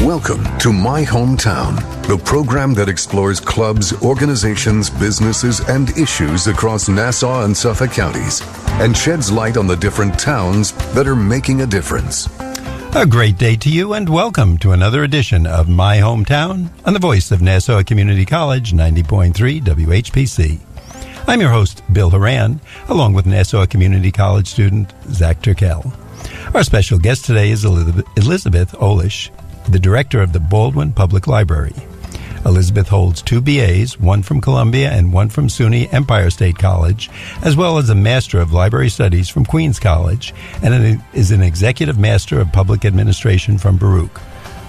Welcome to My Hometown, the program that explores clubs, organizations, businesses, and issues across Nassau and Suffolk counties and sheds light on the different towns that are making a difference. A great day to you and welcome to another edition of My Hometown on the voice of Nassau Community College 90.3 WHPC. I'm your host, Bill Horan, along with Nassau Community College student Zach Turkel. Our special guest today is EIizabeth Olesh, the director of the Baldwin Public Library. EIizabeth holds 2 BAs, one from Columbia and one from SUNY Empire State College, as well as a Master of Library Studies from Queens College, and is an Executive Master of Public Administration from Baruch.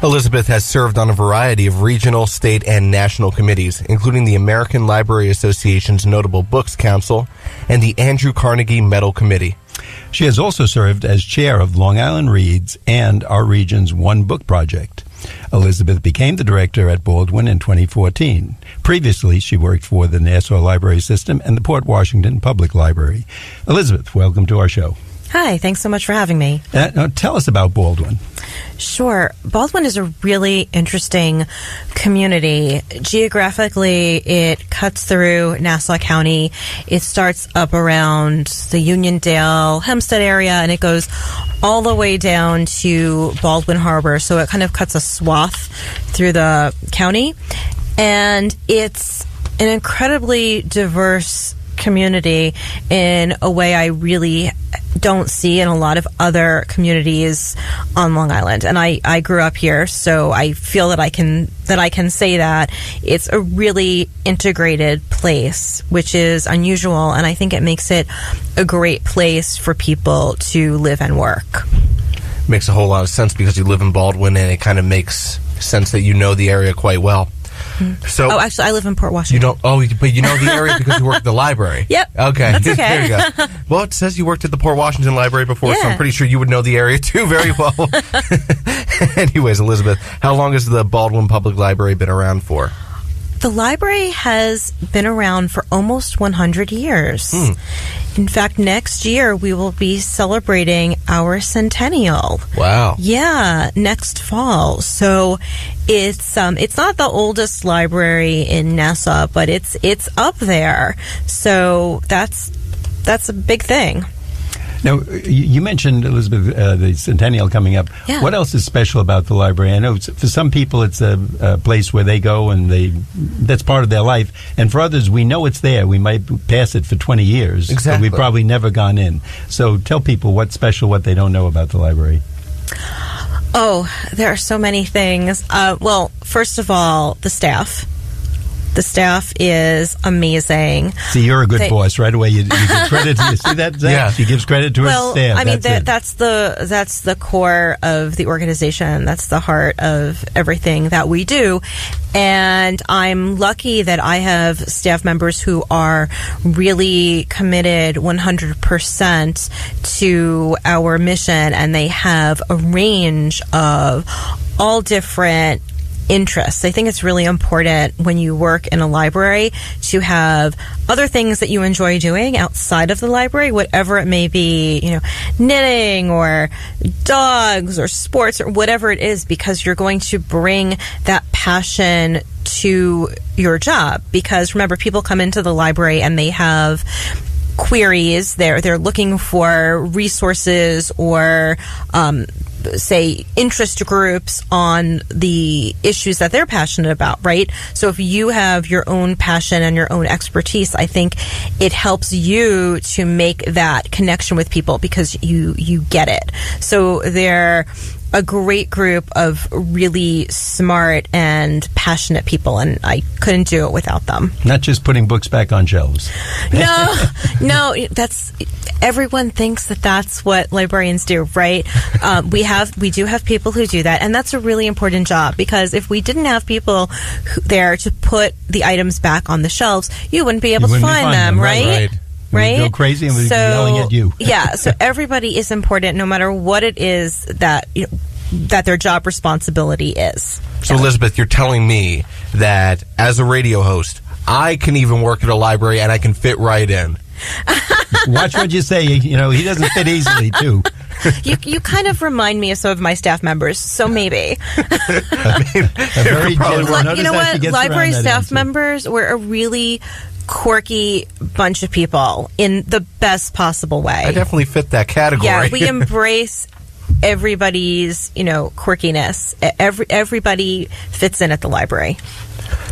EIizabeth has served on a variety of regional, state, and national committees, including the American Library Association's Notable Books Council and the Andrew Carnegie Medal Committee. She has also served as chair of Long Island Reads and our region's One Book Project. EIizabeth became the director at Baldwin in 2014. Previously, she worked for the Nassau Library System and the Port Washington Public Library. EIizabeth, welcome to our show. Hi, thanks so much for having me. Now tell us about Baldwin. Sure. Baldwin is a really interesting community. Geographically, it cuts through Nassau County. It starts up around the Uniondale, Hempstead area, and it goes all the way down to Baldwin Harbor. So it kind of cuts a swath through the county. And it's an incredibly diverse community in a way I really don't see in a lot of other communities on Long Island. And I grew up here, so I feel that I can say that it's a really integrated place, which is unusual, and I think it makes it a great place for people to live and work. Makes a whole lot of sense because you live in Baldwin, and it kind of makes sense that you know the area quite well. So, actually, I live in Port Washington. You don't. Oh, but you know the area because you work at the library. Yep. Okay. That's okay. There you go. Well, it says you worked at the Port Washington Library before, so I'm pretty sure you would know the area too very well. Anyways, EIizabeth, how long has the Baldwin Public Library been around for? The library has been around for almost 100 years. In fact, next year we will be celebrating our centennial. Wow. Yeah, next fall. So it's not the oldest library in Nassau, but it's up there. So that's a big thing. Now, you mentioned, EIizabeth, the centennial coming up. Yeah. What else is special about the library? I know for some people it's a place where they go and that's part of their life. And for others, we know it's there. We might pass it for 20 years. Exactly. But we've probably never gone in. So tell people what's special, what they don't know about the library. Oh, there are so many things. Well, first of all, the staff. The staff is amazing. See, you're a good boss. Right away, you give credit to you. See that, Zach? Yeah. She gives credit to her staff. I mean, that's the core of the organization. That's the heart of everything that we do. And I'm lucky that I have staff members who are really committed 100% to our mission, and they have a range of all different interests. I think it's really important when you work in a library to have other things that you enjoy doing outside of the library, whatever it may be, knitting or dogs or sports or whatever it is, because you're going to bring that passion to your job. Because remember, people come into the library and they have queries. They're looking for resources or say interest groups on the issues that they're passionate about, right? So if you have your own passion and your own expertise, I think it helps you to make that connection with people because you get it. So they're a great group of really smart and passionate people, and I couldn't do it without them. Not just putting books back on shelves. No, everyone thinks that that's what librarians do, right? We do have people who do that, and that's a really important job, because if we didn't have people there to put the items back on the shelves, you wouldn't be able to find them, right? Right? We'd go crazy and we'd be yelling at you. Yeah, so everybody is important no matter what it is that their job responsibility is. So, EIizabeth, you're telling me that as a radio host, I can even work at a library and I can fit right in. Watch what you say. He doesn't fit easily, too. You kind of remind me of some of my staff members, so maybe. Very general. You know what? Library staff members were a really quirky bunch of people in the best possible way. I definitely fit that category. Yeah, we embrace everybody's, quirkiness. Everybody fits in at the library.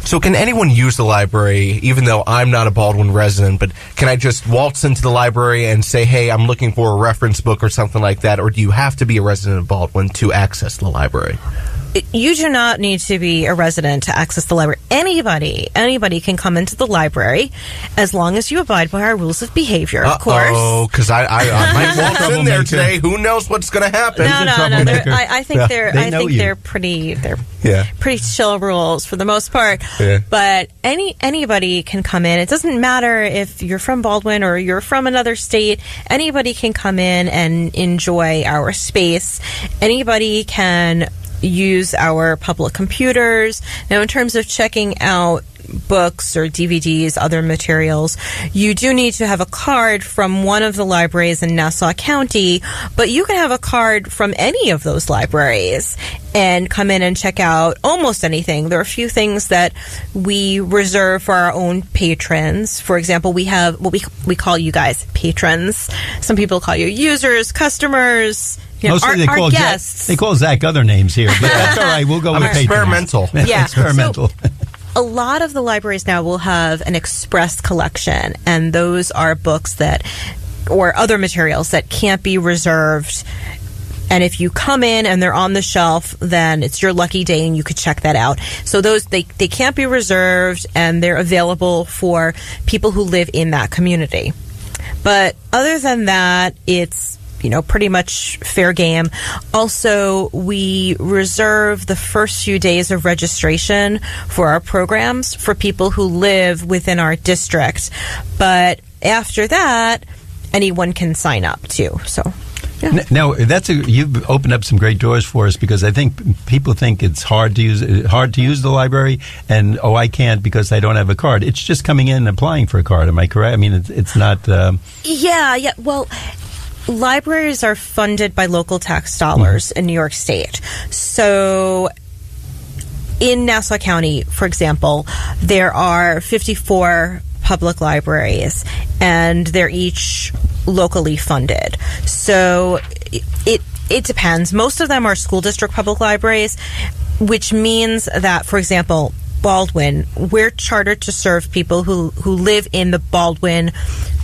So can anyone use the library, even though I'm not a Baldwin resident, but can I just waltz into the library and say, hey, I'm looking for a reference book or something like that, or do you have to be a resident of Baldwin to access the library? You do not need to be a resident to access the library. Anybody can come into the library as long as you abide by our rules of behavior, of course. Oh, because I might waltz in there today. Who knows what's going to happen? No. I think they're pretty chill rules for the most part. Yeah. But anybody can come in. It doesn't matter if you're from Baldwin or you're from another state. Anybody can come in and enjoy our space. Anybody can use our public computers. Now, in terms of checking out books or DVDs, other materials, you do need to have a card from one of the libraries in Nassau County, but you can have a card from any of those libraries and come in and check out almost anything. There are a few things that we reserve for our own patrons. For example, we have what we call you guys patrons. Some people call you users, customers. Mostly our guests. They call Zach other names here, but that's all right. We'll go with experimental. Yeah, experimental. So, a lot of the libraries now will have an express collection, and those are books or other materials that can't be reserved. And if you come in and they're on the shelf, then it's your lucky day and you could check that out. So those, they can't be reserved, and they're available for people who live in that community. But other than that, it's pretty much fair game. Also, we reserve the first few days of registration for our programs for people who live within our district. But after that, anyone can sign up too. So, yeah. Now, you've opened up some great doors for us, because I think people think it's hard to use the library, and I can't because I don't have a card. It's just coming in and applying for a card. Am I correct? I mean, it's not. Yeah. Well, libraries are funded by local tax dollars in New York State. So in Nassau County, for example, there are 54 public libraries, and they're each locally funded. So it depends. Most of them are school district public libraries, which means that, for example, Baldwin, we're chartered to serve people who live in the Baldwin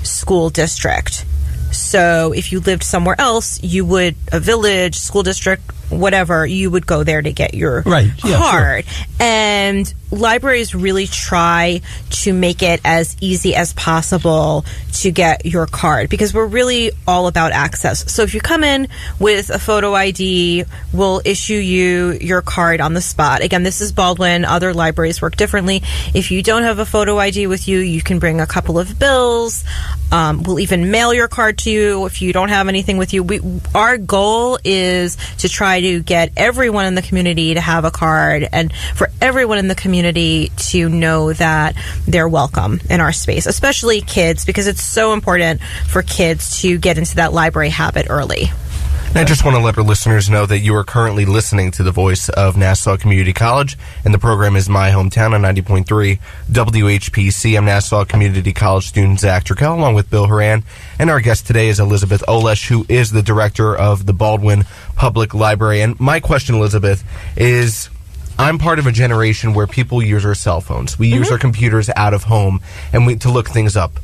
school district. So if you lived somewhere else, a village, school district, whatever, you would go there to get your card. Sure. And libraries really try to make it as easy as possible to get your card, because we're really all about access. So if you come in with a photo ID, we'll issue you your card on the spot. Again, this is Baldwin. Other libraries work differently. If you don't have a photo ID with you, you can bring a couple of bills. We'll even mail your card to you if you don't have anything with you. Our goal is to try to get everyone in the community to have a card, and for everyone in the community to know that they're welcome in our space, especially kids, because it's so important for kids to get into that library habit early. And I just want to let our listeners know that you are currently listening to the voice of Nassau Community College, and the program is My Hometown on 90.3 WHPC. I'm Nassau Community College student Zach Turkel, along with Bill Horan, and our guest today is EIizabeth Olesh, who is the director of the Baldwin Public Library. And my question, Elizabeth, is I'm part of a generation where people use our cell phones. We use our computers out of home and to look things up.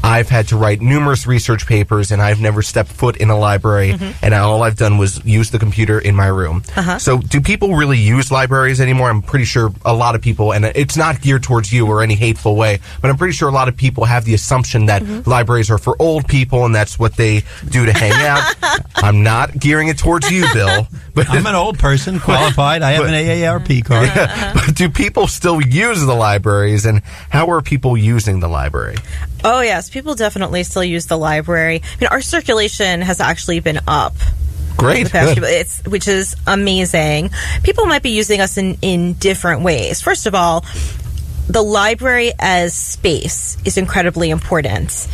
I've had to write numerous research papers, and I've never stepped foot in a library, and all I've done was use the computer in my room. So do people really use libraries anymore? I'm pretty sure a lot of people, and it's not geared towards you or any hateful way, but I'm pretty sure a lot of people have the assumption that libraries are for old people, and that's what they do to hang out. I'm not gearing it towards you, Bill. But I'm an old person, qualified. I have an AARP card. But do people still use the libraries, and how are people using the library? Oh, yes. People definitely still use the library. I mean, our circulation has actually been up. Great. Which is amazing. People might be using us in different ways. First of all, the library as space is incredibly important.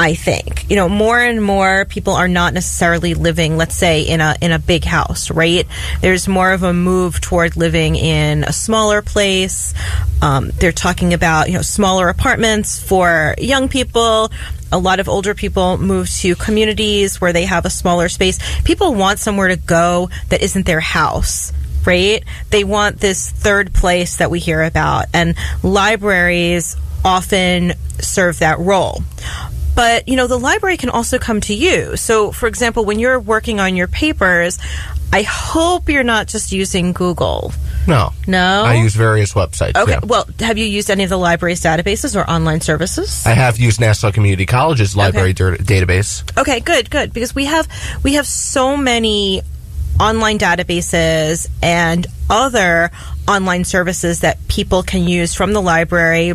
I think. More and more people are not necessarily living, let's say, in a big house, right? There's more of a move toward living in a smaller place. They're talking about, smaller apartments for young people. A lot of older people move to communities where they have a smaller space. People want somewhere to go that isn't their house, right? They want this third place that we hear about, and libraries often serve that role. But, the library can also come to you. So, for example, when you're working on your papers, I hope you're not just using Google. No. No? I use various websites. Okay. Yeah. Well, have you used any of the library's databases or online services? I have used Nassau Community College's library database. Okay, good. Because we have so many online databases and other online services that people can use from the library,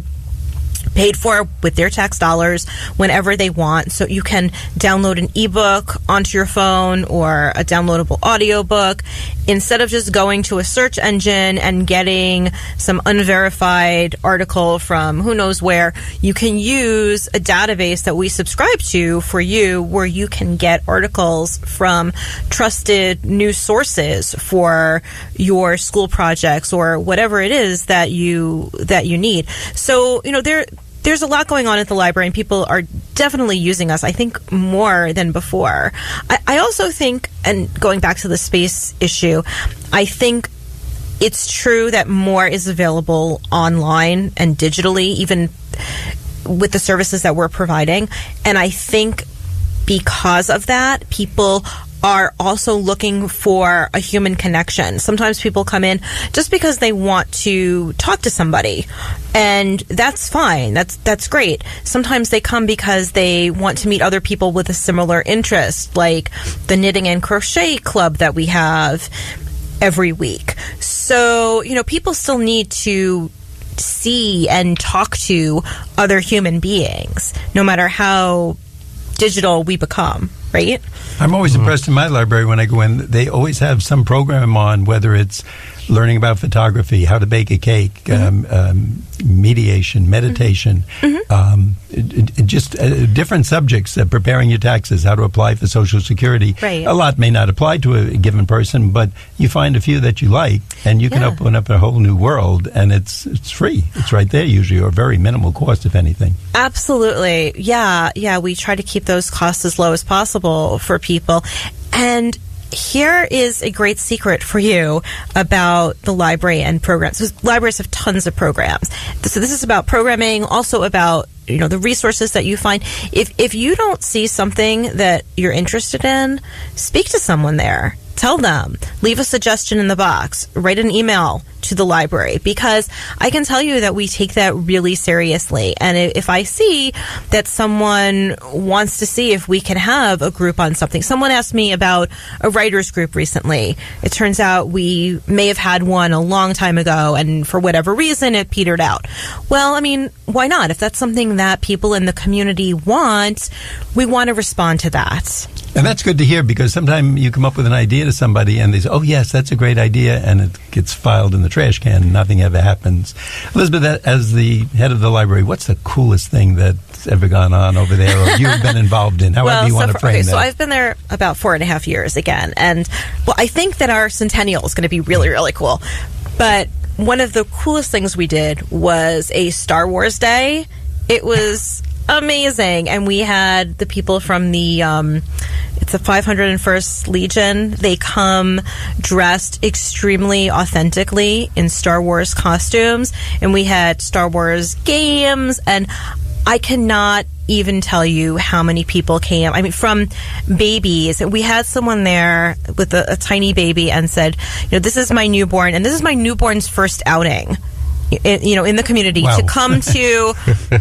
paid for with their tax dollars whenever they want. So you can download an ebook onto your phone or a downloadable audiobook instead of just going to a search engine and getting some unverified article from who knows where. You can use a database that we subscribe to for you, where you can get articles from trusted news sources for your school projects or whatever it is that you need. So, there's a lot going on at the library, and people are definitely using us, I think, more than before. I also think, and going back to the space issue, I think it's true that more is available online and digitally, even with the services that we're providing. And I think because of that, people are also looking for a human connection. Sometimes people come in just because they want to talk to somebody, and that's fine. That's great. Sometimes they come because they want to meet other people with a similar interest, like the knitting and crochet club that we have every week. So, people still need to see and talk to other human beings, no matter how digital we become, right? I'm always impressed in my library when I go in. They always have some program on, whether it's learning about photography, how to bake a cake, mediation, meditation, just different subjects, preparing your taxes, how to apply for Social Security. Right. A lot may not apply to a given person, but you find a few that you like, and you can open up a whole new world, and it's free. It's right there usually, or very minimal cost, if anything. Absolutely. Yeah, we try to keep those costs as low as possible for people. And here is a great secret for you about the library and programs. Because libraries have tons of programs. So this is about programming, also about the resources that you find. If you don't see something that you're interested in, speak to someone there. Tell them. Leave a suggestion in the box. Write an email to the library, because I can tell you that we take that really seriously. And if I see that someone wants to see if we can have a group on something. Someone asked me about a writers group recently. It turns out we may have had one a long time ago, and for whatever reason it petered out. Well, I mean, why not? If that's something that people in the community want, we want to respond to that. And that's good to hear, because sometimes you come up with an idea to somebody and they say, oh, yes, that's a great idea, and it gets filed in the trash can and nothing ever happens. Elizabeth, as the head of the library, what's the coolest thing that's ever gone on over there, or you've been involved in, however you want to frame that? So I've been there about 4.5 years again, and I think that our centennial is going to be really, really cool. But one of the coolest things we did was a Star Wars Day. It was amazing, and we had the people from the it's the 501st Legion. They come dressed extremely authentically in Star Wars costumes, and we had Star Wars games, and I cannot even tell you how many people came. I mean, from babies. We had someone there with a tiny baby and said, this is my newborn, and this is my newborn's first outing in the community. Wow. To come to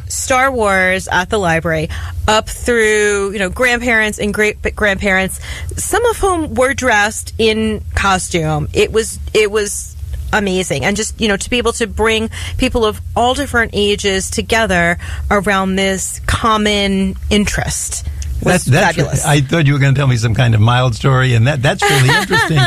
Star Wars at the library, up through grandparents and great grandparents, some of whom were dressed in costume. It was amazing, and just to be able to bring people of all different ages together around this common interest. was fabulous. I thought you were going to tell me some kind of mild story, and that's really interesting.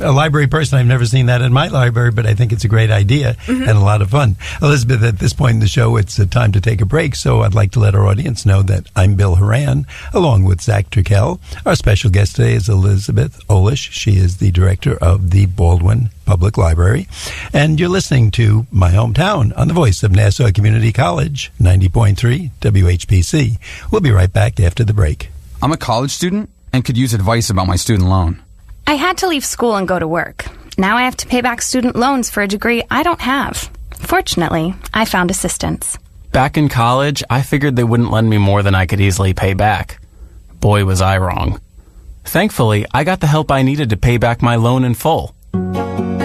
A library person, I've never seen that in my library, but I think it's a great idea and a lot of fun. Elizabeth, at this point in the show, it's time to take a break, so I'd like to let our audience know that I'm Bill Horan, along with Zach Turkel. Our special guest today is Elizabeth Olesh. She is the director of the Baldwin Public Library. And you're listening to My Hometown on the voice of Nassau Community College, 90.3 WHPC. We'll be right back after the break. I'm a college student and could use advice about my student loan. I had to leave school and go to work. Now I have to pay back student loans for a degree I don't have. Fortunately, I found assistance. Back in college, I figured they wouldn't lend me more than I could easily pay back. Boy, was I wrong. Thankfully, I got the help I needed to pay back my loan in full.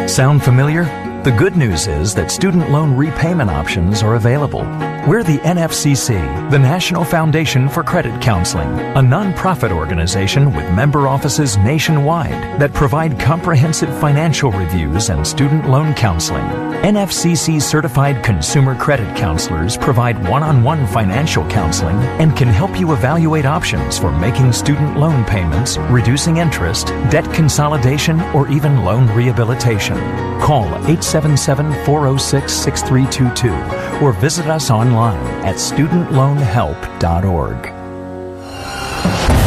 Sound familiar? The good news is that student loan repayment options are available. We're the NFCC, the National Foundation for Credit Counseling, a nonprofit organization with member offices nationwide that provide comprehensive financial reviews and student loan counseling. NFCC certified consumer credit counselors provide one-on-one financial counseling and can help you evaluate options for making student loan payments, reducing interest, debt consolidation, or even loan rehabilitation. Call 877-406-6322 or visit us online at studentloanhelp.org.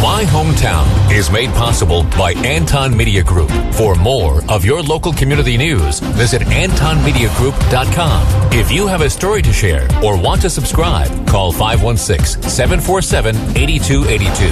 My Hometown is made possible by Anton Media Group. For more of your local community news, visit AntonMediaGroup.com. If you have a story to share or want to subscribe, call 516-747-8282.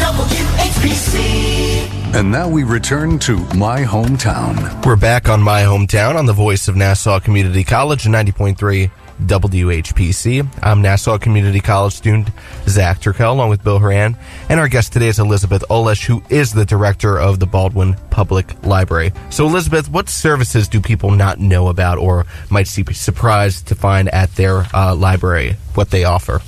WHPC. And now we return to My Hometown. We're back on My Hometown on the voice of Nassau Community College, 90.3 WHPC. I'm Nassau Community College student Zach Turkel, along with Bill Horan, and our guest today is Elizabeth Olesh, who is the director of the Baldwin Public Library. So, Elizabeth, what services do people not know about or might be surprised to find at their library, what they offer?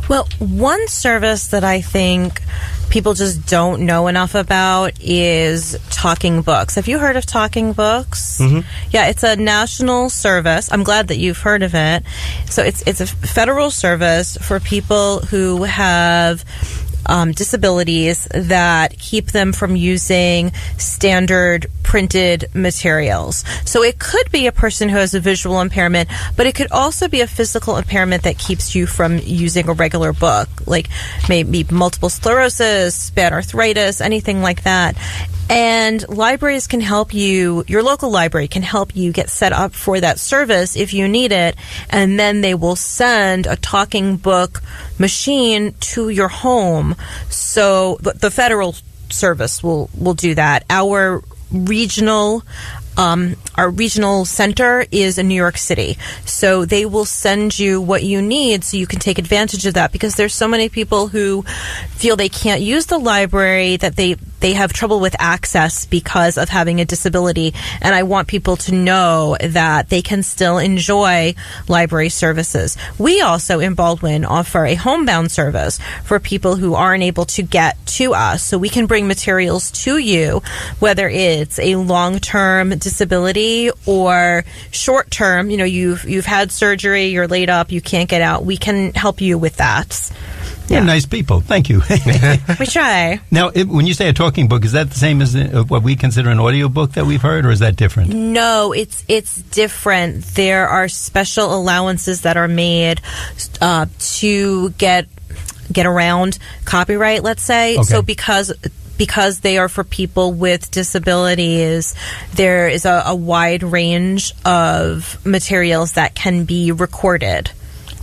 Well, one service that I think people just don't know enough about is Talking Books. Have you heard of Talking Books? Mm-hmm. Yeah, it's a national service. I'm glad that you've heard of it. So it's a federal service for people who have disabilities that keep them from using standard printed materials. So it could be a person who has a visual impairment, but it could also be a physical impairment that keeps you from using a regular book, like maybe multiple sclerosis, bad arthritis, anything like that. And libraries can help you, your local library can help you get set up for that service if you need it, and then they will send a talking book machine to your home. So the federal service will do that. Our regional center is in New York City. So they will send you what you need so you can take advantage of that, because there's so many people who feel they can't use the library, that they have trouble with access because of having a disability. And I want people to know that they can still enjoy library services. We also in Baldwin offer a homebound service for people who aren't able to get to us. So we can bring materials to you, whether it's a long-term disability or short-term. You know, you've had surgery, you're laid up, you can't get out. We can help you with that. You're nice people. Thank you. We try. Now, when you say a talking book, is that the same as what we consider an audio book that we've heard, or is that different? No, it's different. There are special allowances that are made to get around copyright, let's say. Okay. So because they are for people with disabilities, there is a wide range of materials that can be recorded.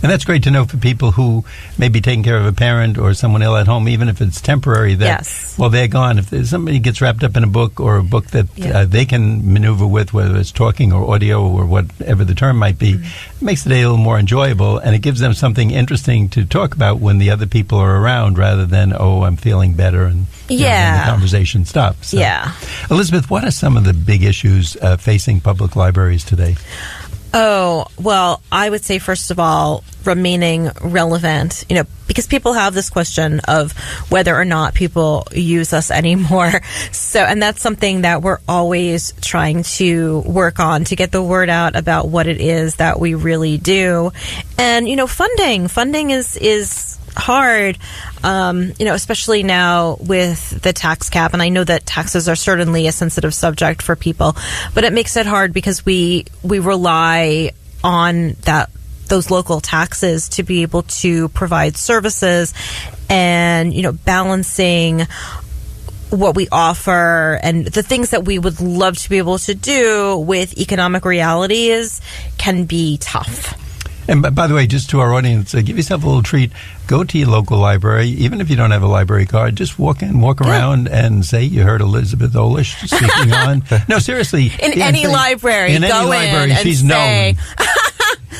And that's great to know for people who may be taking care of a parent or someone ill at home, even if it's temporary, that while they're gone, if somebody gets wrapped up in a book or a book that they can maneuver with, whether it's talking or audio or whatever the term might be, it makes the day a little more enjoyable, and it gives them something interesting to talk about when the other people are around, rather than, I'm feeling better, and and the conversation stops. So, Elizabeth, what are some of the big issues facing public libraries today? Oh, well, I would say, first of all, remaining relevant, because people have this question of whether or not people use us anymore. So, and that's something that we're always trying to work on, to get the word out about what it is that we really do. And, funding is hard. especially now with the tax cap, and I know that taxes are certainly a sensitive subject for people, but it makes it hard because we rely on those local taxes to be able to provide services, and balancing what we offer and the things that we would love to be able to do with economic realities can be tough. And by the way, just to our audience, give yourself a little treat. Go to your local library, even if you don't have a library card. Just walk around, and say you heard EIizabeth Olesh speaking on. No, seriously, in any library, she's known.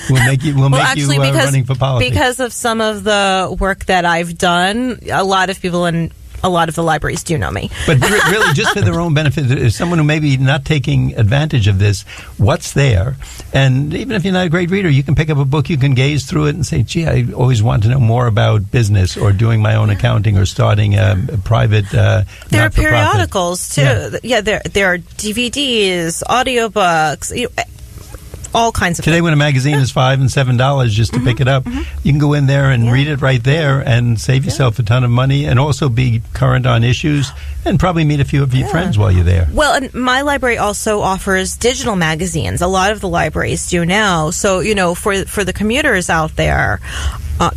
We'll make you running for politics. Because of some of the work that I've done, a lot of people in a lot of the libraries do know me. But really, just for their own benefit, if someone who may be not taking advantage of this, what's there? And even if you're not a great reader, you can pick up a book, you can gaze through it and say, gee, I always want to know more about business or doing my own accounting or starting a private There are periodicals, too. Yeah, there are DVDs, audiobooks, all kinds of Today, things. when a magazine is $5 and $7 just to pick it up, you can go in there and read it right there and save yourself a ton of money, and also be current on issues, and probably meet a few of your friends while you're there. Well, and my library also offers digital magazines. A lot of the libraries do now. So, for the commuters out there,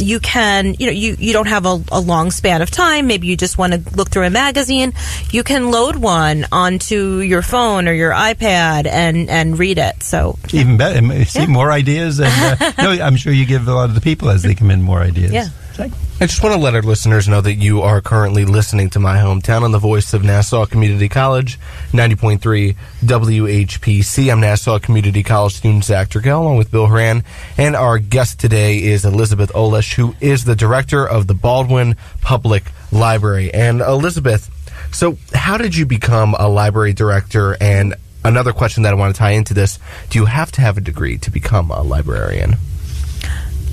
you can, you don't have a long span of time. Maybe you just want to look through a magazine. You can load one onto your phone or your iPad and read it. So even better, see more ideas. And no, I'm sure you give a lot of the people as they come in more ideas. Yeah. I just want to let our listeners know that you are currently listening to My Hometown on the voice of Nassau Community College, 90.3 WHPC. I'm Nassau Community College student Zach Dragell, along with Bill Horan. And our guest today is EIizabeth Olesh, who is the director of the Baldwin Public Library. And EIizabeth, so how did you become a library director? And another question that I want to tie into this, do you have to have a degree to become a librarian?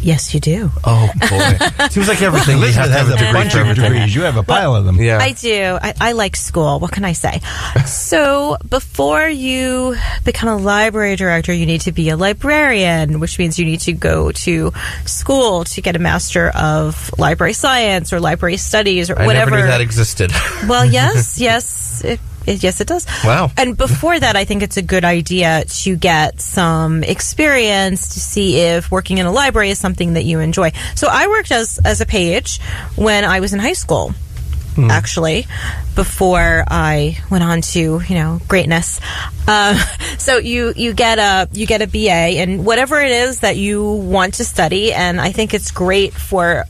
Yes, you do. Oh, boy. Seems like everything. You have to have a bunch of degrees. You have a pile of them. Yeah. I do. I like school. What can I say? So before you become a library director, you need to be a librarian, which means you need to go to school to get a Master of Library Science or Library Studies or whatever. I never knew that existed. Well, yes. Yes, it does. Wow. And before that, I think it's a good idea to get some experience to see if working in a library is something that you enjoy. So I worked as a page when I was in high school, actually, before I went on to, greatness. So you get a BA in whatever it is that you want to study, and I think it's great for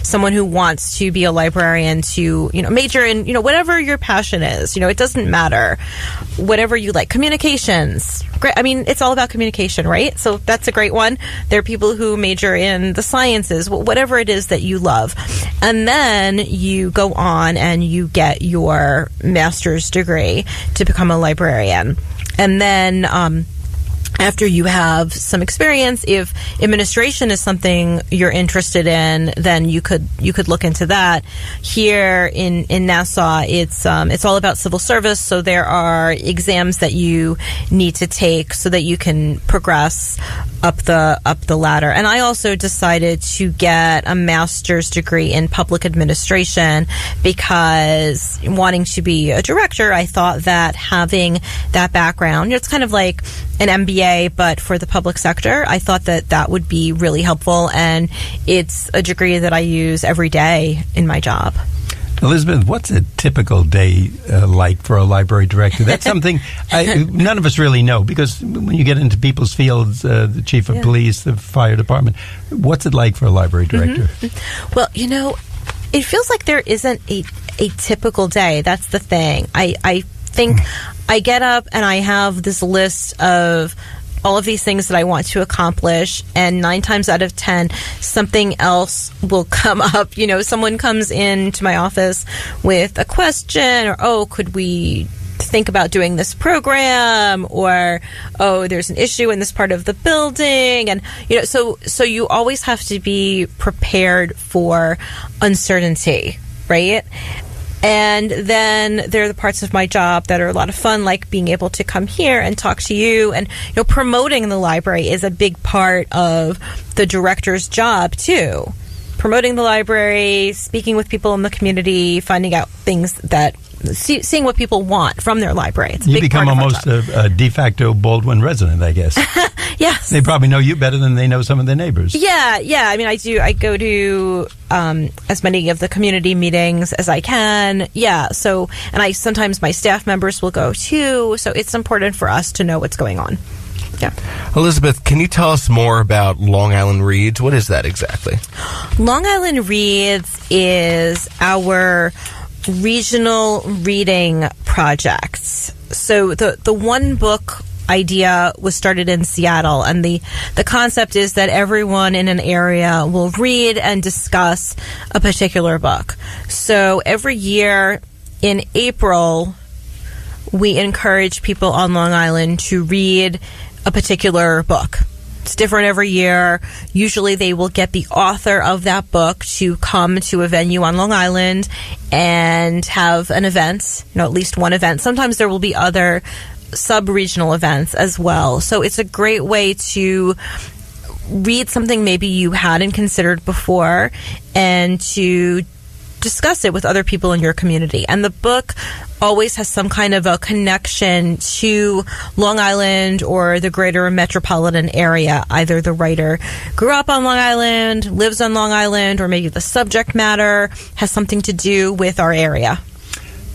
someone who wants to be a librarian to, major in, whatever your passion is. It doesn't matter. Whatever you like. Communications. Great. I mean, it's all about communication, right? So that's a great one. There are people who major in the sciences, whatever it is that you love. And then you go on and you get your master's degree to become a librarian. And then, after you have some experience, if administration is something you're interested in, then you could look into that. Here in Nassau, it's all about civil service, so there are exams that you need to take so that you can progress up the ladder. And I also decided to get a master's degree in public administration because wanting to be a director, I thought that having that background, it's kind of like an MBA, but for the public sector, I thought that would be really helpful, and it's a degree that I use every day in my job. EIizabeth, what's a typical day like for a library director? That's something none of us really know, because when you get into people's fields, the chief of police, the fire department, what's it like for a library director? Mm-hmm. Well, it feels like there isn't a typical day. That's the thing. I think I get up and I have this list of all of these things that I want to accomplish, and 9 times out of 10, something else will come up. Someone comes into my office with a question, or, could we think about doing this program, or, there's an issue in this part of the building. And, so you always have to be prepared for uncertainty, right? And then there are the parts of my job that are a lot of fun, like being able to come here and talk to you. And, promoting the library is a big part of the director's job, too. promoting the library, speaking with people in the community, finding out things that seeing what people want from their library. It's a you big become part of our almost job. a de facto Baldwin resident, I guess. Yes. They probably know you better than they know some of their neighbors. Yeah. I mean, I go to as many of the community meetings as I can. Yeah. So, and sometimes my staff members will go too. So it's important for us to know what's going on. Yeah. Elizabeth, can you tell us more about Long Island Reads? What is that exactly? Long Island Reads is our regional reading projects. So the one book idea was started in Seattle, and the concept is that everyone in an area will read and discuss a particular book. So every year in April, we encourage people on Long Island to read a particular book. It's different every year. Usually they will get the author of that book to come to a venue on Long Island and have an event, at least one event. Sometimes there will be other sub-regional events as well. So it's a great way to read something maybe you hadn't considered before and to discuss it with other people in your community. And the book always has some kind of a connection to Long Island or the greater metropolitan area. Either the writer grew up on Long Island, lives on Long Island, or maybe the subject matter has something to do with our area.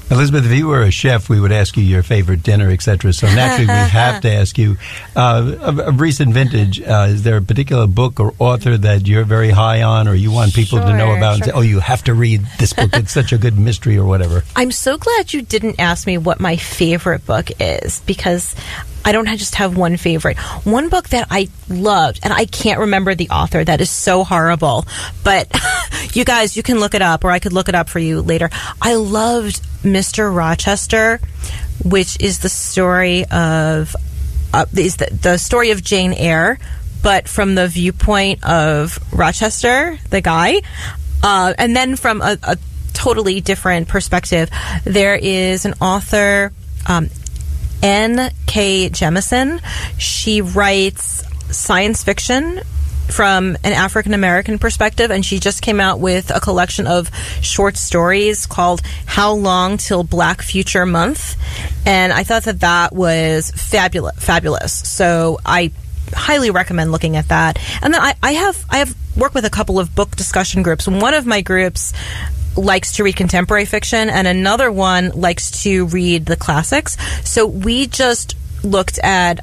Elizabeth, if you were a chef, we would ask you your favorite dinner, etc. So naturally, we have to ask you, of recent vintage, is there a particular book or author that you're very high on or you want people to know about and say, oh, you have to read this book, it's such a good mystery or whatever? I'm so glad you didn't ask me what my favorite book is, because I don't just have one favorite. One book that I loved, and I can't remember the author, that is so horrible, but you guys, you can look it up, or I could look it up for you later. I loved Mr. Rochester, which is the story of the story of Jane Eyre, but from the viewpoint of Rochester, the guy, and then from a totally different perspective. There is an author, N.K. Jemisin. She writes science fiction from an African-American perspective, and she just came out with a collection of short stories called How Long Till Black Future Month, and I thought that was fabulous. So I highly recommend looking at that. And then I have worked with a couple of book discussion groups. One of my groups likes to read contemporary fiction, and another one likes to read the classics. So we just looked at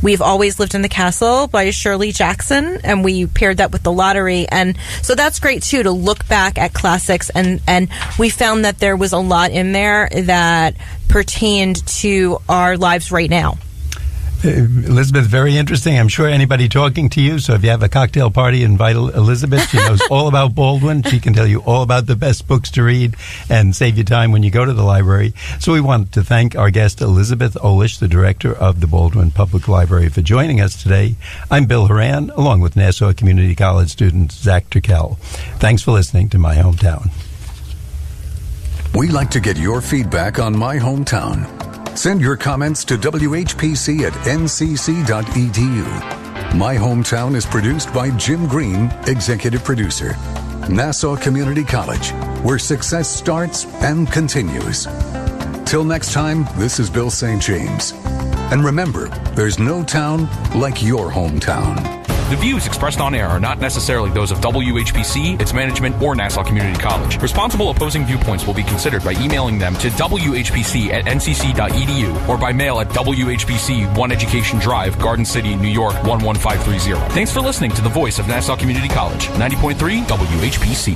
We've Always Lived in the Castle by Shirley Jackson, and we paired that with The Lottery, and so that's great too, to look back at classics, and we found that there was a lot in there that pertained to our lives right now. Elizabeth, very interesting. I'm sure anybody talking to you, so if you have a cocktail party, invite Elizabeth. She knows all about Baldwin. She can tell you all about the best books to read and save you time when you go to the library. So we want to thank our guest, Elizabeth Olesh, the director of the Baldwin Public Library, for joining us today. I'm Bill Horan, along with Nassau Community College student Zach Turkel. Thanks for listening to My Hometown. We like to get your feedback on My Hometown. Send your comments to whpc@ncc.edu. My Hometown is produced by Jim Green, executive producer. Nassau Community College, where success starts and continues. Till next time, this is Bill St. James. And remember, there's no town like your hometown. The views expressed on air are not necessarily those of WHPC, its management, or Nassau Community College. Responsible opposing viewpoints will be considered by emailing them to whpc@ncc.edu or by mail at WHPC 1 Education Drive, Garden City, New York 11530. Thanks for listening to the voice of Nassau Community College, 90.3 WHPC.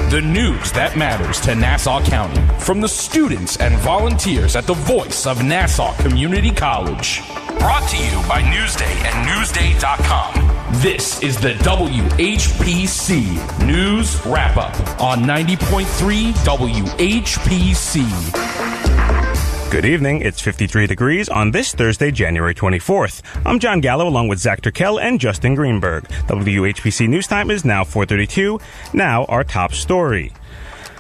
The news that matters to Nassau County, from the students and volunteers at the voice of Nassau Community College. Brought to you by Newsday and Newsday.com. This is the WHPC News Wrap-Up on 90.3 WHPC. Good evening. It's 53 degrees on this Thursday, January 24th. I'm John Gallo along with Zach Turkel and Justin Greenberg. WHPC News Time is now 4:32. Now our top story.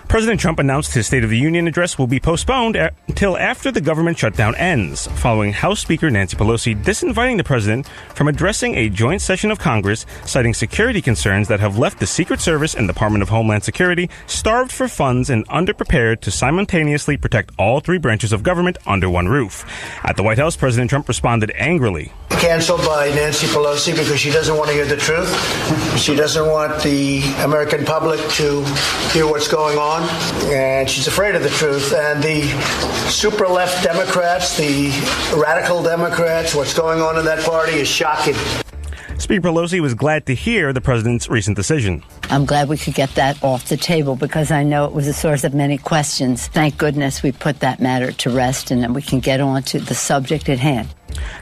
President Trump announced his State of the Union address will be postponed until after the government shutdown ends, following House Speaker Nancy Pelosi disinviting the president from addressing a joint session of Congress, citing security concerns that have left the Secret Service and Department of Homeland Security starved for funds and underprepared to simultaneously protect all three branches of government under one roof. At the White House, President Trump responded angrily. Canceled by Nancy Pelosi because she doesn't want to hear the truth. She doesn't want the American public to hear what's going on, and she's afraid of the truth. And the super left Democrats, the radical Democrats, what's going on in that party is shocking. Speaker Pelosi was glad to hear the president's recent decision. I'm glad we could get that off the table because I know it was a source of many questions. Thank goodness we put that matter to rest and then we can get on to the subject at hand.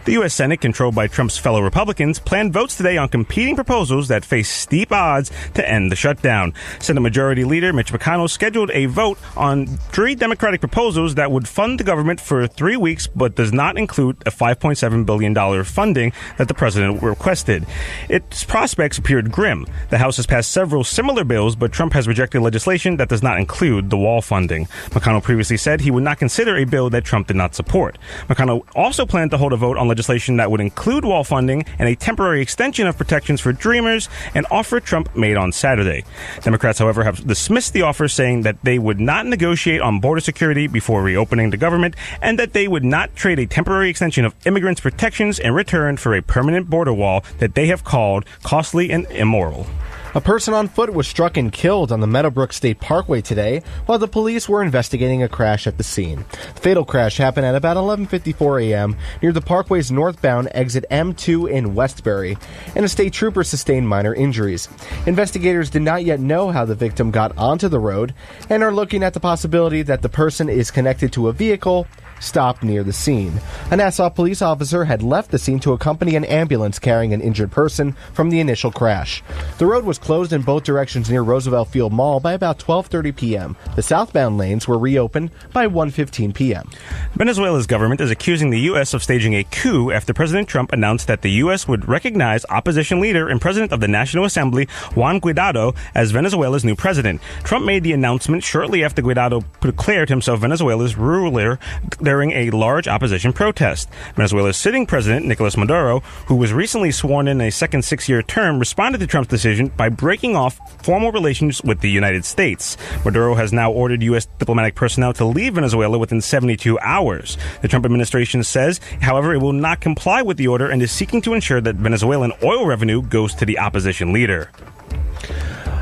The U.S. Senate, controlled by Trump's fellow Republicans, planned votes today on competing proposals that face steep odds to end the shutdown. Senate Majority Leader Mitch McConnell scheduled a vote on three Democratic proposals that would fund the government for 3 weeks, but does not include a $5.7 billion funding that the president requested. Its prospects appeared grim. The House has passed several similar bills, but Trump has rejected legislation that does not include the wall funding. McConnell previously said he would not consider a bill that Trump did not support. McConnell also planned to hold a vote on legislation that would include wall funding and a temporary extension of protections for Dreamers, an offer Trump made on Saturday. Democrats, however, have dismissed the offer, saying that they would not negotiate on border security before reopening the government and that they would not trade a temporary extension of immigrants' protections in return for a permanent border wall that they have called costly and immoral. A person on foot was struck and killed on the Meadowbrook State Parkway today while the police were investigating a crash at the scene. The fatal crash happened at about 11:54 a.m. near the parkway's northbound exit M2 in Westbury, and a state trooper sustained minor injuries. Investigators did not yet know how the victim got onto the road and are looking at the possibility that the person is connected to a vehicle stopped near the scene. A Nassau police officer had left the scene to accompany an ambulance carrying an injured person from the initial crash. The road was closed in both directions near Roosevelt Field Mall by about 12:30 p.m. The southbound lanes were reopened by 1:15 p.m. Venezuela's government is accusing the U.S. of staging a coup after President Trump announced that the U.S. would recognize opposition leader and president of the National Assembly, Juan Guaidó, as Venezuela's new president. Trump made the announcement shortly after Guaidó declared himself Venezuela's ruler during a large opposition protest. Venezuela's sitting president, Nicolas Maduro, who was recently sworn in a second 6-year term, responded to Trump's decision by breaking off formal relations with the United States. Maduro has now ordered U.S. diplomatic personnel to leave Venezuela within 72 hours. The Trump administration says, however, it will not comply with the order and is seeking to ensure that Venezuelan oil revenue goes to the opposition leader.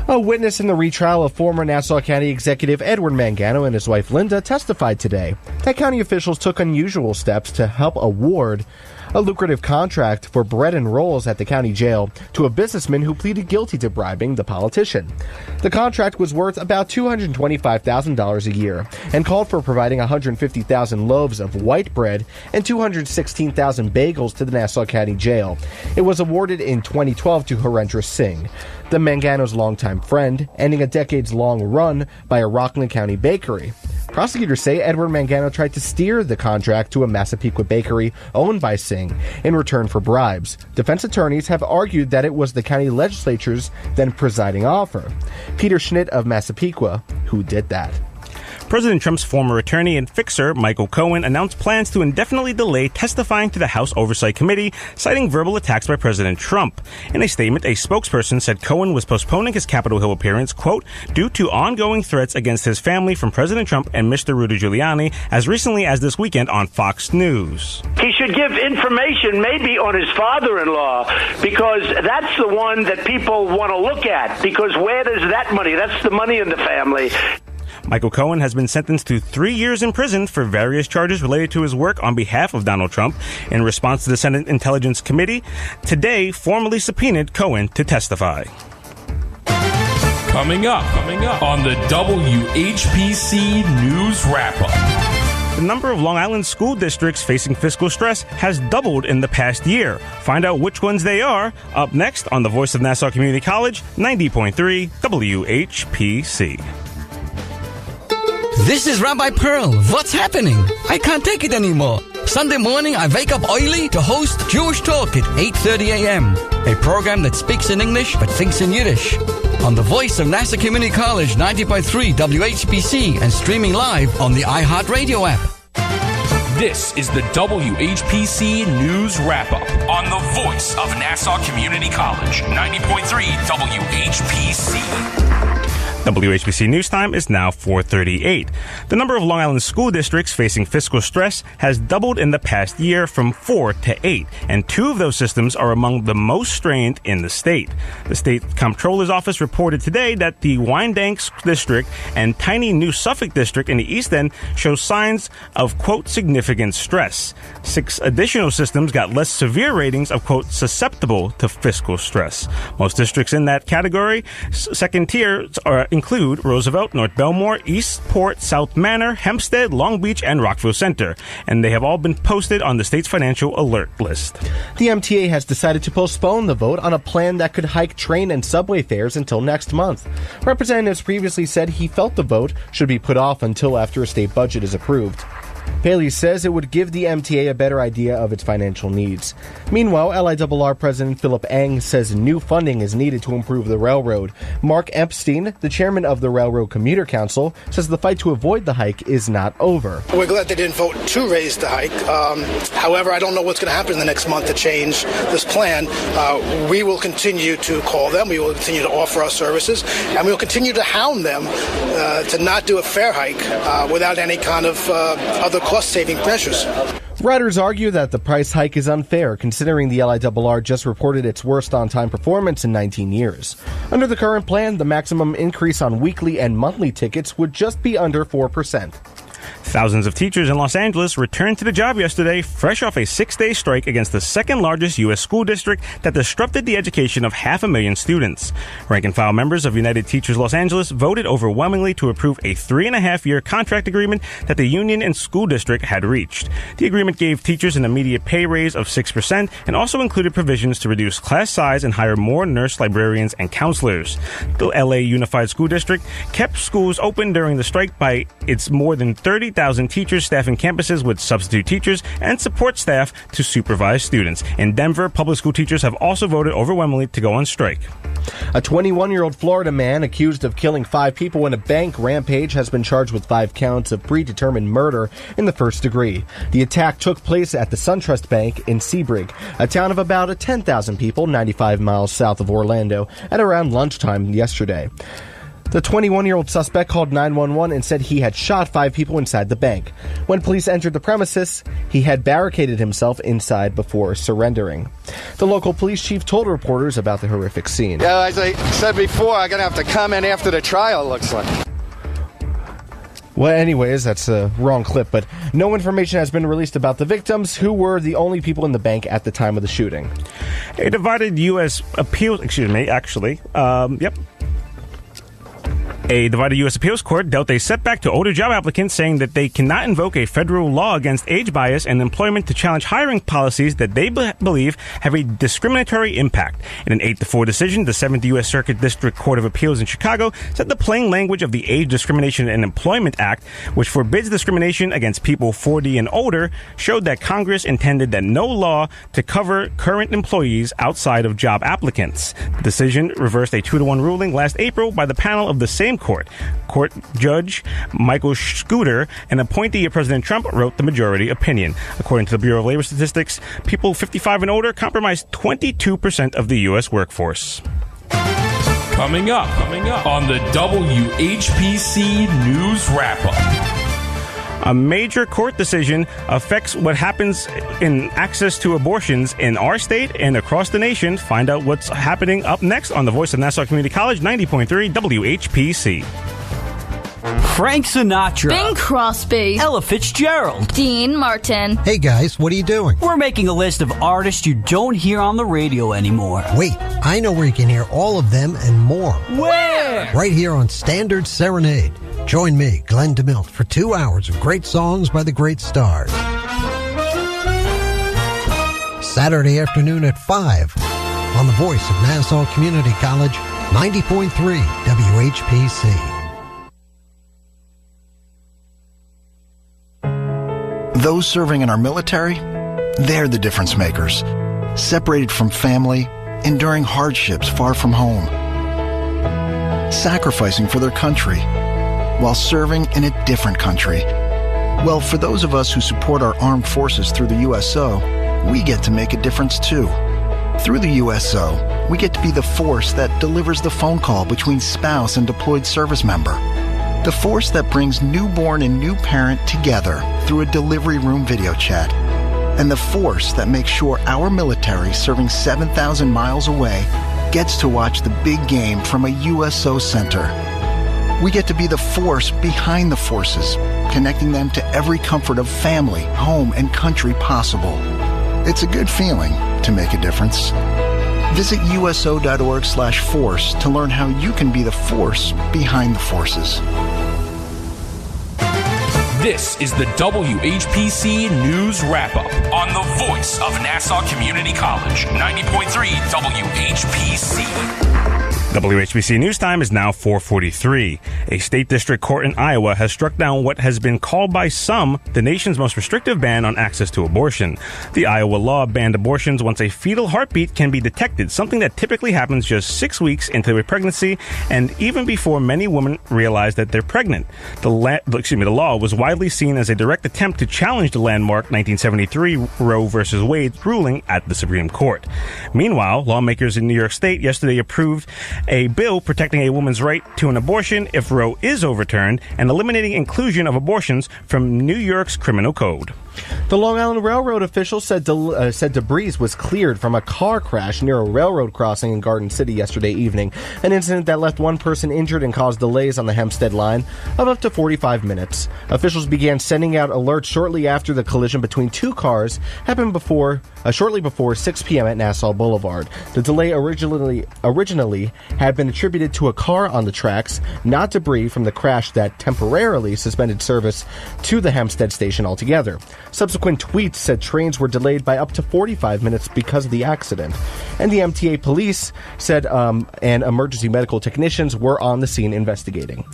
A witness in the retrial of former Nassau County Executive Edward Mangano and his wife Linda testified today that county officials took unusual steps to help award a lucrative contract for bread and rolls at the county jail to a businessman who pleaded guilty to bribing the politician. The contract was worth about $225,000 a year and called for providing 150,000 loaves of white bread and 216,000 bagels to the Nassau County Jail. It was awarded in 2012 to Harendra Singh, the Mangano's longtime friend, ending a decades-long run by a Rockland County bakery. Prosecutors say Edward Mangano tried to steer the contract to a Massapequa bakery owned by Singh in return for bribes. Defense attorneys have argued that it was the county legislature's then presiding officer, Peter Schnitt of Massapequa, who did that. President Trump's former attorney and fixer, Michael Cohen, announced plans to indefinitely delay testifying to the House Oversight Committee, citing verbal attacks by President Trump. In a statement, a spokesperson said Cohen was postponing his Capitol Hill appearance, quote, due to ongoing threats against his family from President Trump and Mr. Rudy Giuliani as recently as this weekend on Fox News. He should give information maybe on his father-in-law, because that's the one that people want to look at, because where does that money? That's the money in the family. Michael Cohen has been sentenced to 3 years in prison for various charges related to his work on behalf of Donald Trump. In response to the Senate Intelligence Committee, today formally subpoenaed Cohen to testify. Coming up on the WHPC News Wrap-Up. The number of Long Island school districts facing fiscal stress has doubled in the past year. Find out which ones they are up next on the Voice of Nassau Community College, 90.3 WHPC. This is Rabbi Pearl. What's happening? I can't take it anymore. Sunday morning, I wake up early to host Jewish Talk at 8:30 a.m., a program that speaks in English but thinks in Yiddish. On the voice of Nassau Community College 90.3 WHPC and streaming live on the iHeartRadio app. This is the WHPC News Wrap-Up on the voice of Nassau Community College, 90.3 WHPC. WHPC News Time is now 4:38. The number of Long Island school districts facing fiscal stress has doubled in the past year from 4 to 8, and 2 of those systems are among the most strained in the state. The state comptroller's office reported today that the Wyandank District and tiny New Suffolk District in the East End show signs of, quote, significant stress. 6 additional systems got less severe ratings of, quote, susceptible to fiscal stress. Most districts in that category, second tier, include Roosevelt, North Belmore, Eastport, South Manor, Hempstead, Long Beach, and Rockville Center, and they have all been posted on the state's financial alert list. The MTA has decided to postpone the vote on a plan that could hike train and subway fares until next month. Representatives previously said he felt the vote should be put off until after a state budget is approved. Paley says it would give the MTA a better idea of its financial needs. Meanwhile, LIRR President Philip Eng says new funding is needed to improve the railroad. Mark Epstein, the chairman of the Railroad Commuter Council, says the fight to avoid the hike is not over. We're glad they didn't vote to raise the hike. However, I don't know what's going to happen in the next month to change this plan. We will continue to call them. We will continue to offer our services, and we will continue to hound them to not do a fare hike without any kind of other cost-saving measures. Riders argue that the price hike is unfair, considering the LIRR just reported its worst on-time performance in 19 years. Under the current plan, the maximum increase on weekly and monthly tickets would just be under 4%. Thousands of teachers in Los Angeles returned to the job yesterday, fresh off a 6-day strike against the second largest U.S. school district that disrupted the education of 500,000 students. Rank-and-file members of United Teachers Los Angeles voted overwhelmingly to approve a 3.5-year contract agreement that the union and school district had reached. The agreement gave teachers an immediate pay raise of 6% and also included provisions to reduce class size and hire more nurse librarians and counselors. The L.A. Unified School District kept schools open during the strike by its more than 30,000 teachers staffing campuses with substitute teachers and support staff to supervise students. In Denver, public school teachers have also voted overwhelmingly to go on strike. A 21-year-old Florida man accused of killing 5 people in a bank rampage has been charged with 5 counts of predetermined murder in the first degree. The attack took place at the SunTrust Bank in Sebring, a town of about 10,000 people 95 miles south of Orlando, at around lunchtime yesterday. The 21-year-old suspect called 911 and said he had shot 5 people inside the bank. When police entered the premises, he had barricaded himself inside before surrendering. The local police chief told reporters about the horrific scene. Yeah, as I said before, I'm going to have to comment after the trial, it looks like. Well, anyways, that's a wrong clip, but no information has been released about the victims, who were the only people in the bank at the time of the shooting. A divided U.S. appeals, A divided U.S. appeals court dealt a setback to older job applicants, saying that they cannot invoke a federal law against age bias in employment to challenge hiring policies that they believe have a discriminatory impact. In an 8-4 decision, the 7th U.S. Circuit District Court of Appeals in Chicago said the plain language of the Age Discrimination in Employment Act, which forbids discrimination against people 40 and older, showed that Congress intended that no law to cover current employees outside of job applicants. The decision reversed a 2-1 ruling last April by the panel of the same court. Court Judge Michael Scooter, an appointee of President Trump, wrote the majority opinion. According to the Bureau of Labor Statistics, people 55 and older comprise 22% of the U.S. workforce. Coming up on the WHPC News Wrap-Up. A major court decision affects what happens in access to abortions in our state and across the nation. Find out what's happening up next on the Voice of Nassau Community College, 90.3 WHPC. Frank Sinatra, Bing Crosby, Ella Fitzgerald, Dean Martin. Hey guys, what are you doing? We're making a list of artists you don't hear on the radio anymore. Wait, I know where you can hear all of them and more. Where? Right here on Standard Serenade. Join me, Glenn DeMilt, for 2 hours of great songs by the great stars. Saturday afternoon at 5 on the Voice of Nassau Community College, 90.3 WHPC. Those serving in our military, they're the difference makers. Separated from family, enduring hardships far from home, sacrificing for their country while serving in a different country. Well, for those of us who support our armed forces through the USO, we get to make a difference too. Through the USO, we get to be the force that delivers the phone call between spouse and deployed service member. The force that brings newborn and new parent together through a delivery room video chat. And the force that makes sure our military serving 7,000 miles away gets to watch the big game from a USO center. We get to be the force behind the forces, connecting them to every comfort of family, home, and country possible. It's a good feeling to make a difference. Visit uso.org/force to learn how you can be the force behind the forces. This is the WHPC News Wrap-Up on the voice of Nassau Community College, 90.3 WHPC. WHPC News Time is now 4:43. A state district court in Iowa has struck down what has been called by some the nation's most restrictive ban on access to abortion. The Iowa law banned abortions once a fetal heartbeat can be detected, something that typically happens just 6 weeks into a pregnancy and even before many women realize that they're pregnant. The law was widely seen as a direct attempt to challenge the landmark 1973 Roe v. Wade ruling at the Supreme Court. Meanwhile, lawmakers in New York State yesterday approved a bill protecting a woman's right to an abortion if Roe is overturned and eliminating inclusion of abortions from New York's criminal code. The Long Island Railroad officials said debris was cleared from a car crash near a railroad crossing in Garden City yesterday evening, an incident that left one person injured and caused delays on the Hempstead line of up to 45 minutes. Officials began sending out alerts shortly after the collision between two cars happened shortly before 6 p.m. at Nassau Boulevard. The delay originally had been attributed to a car on the tracks, not debris from the crash that temporarily suspended service to the Hempstead station altogether. Subsequent tweets said trains were delayed by up to 45 minutes because of the accident. And the MTA police said and emergency medical technicians were on the scene investigating.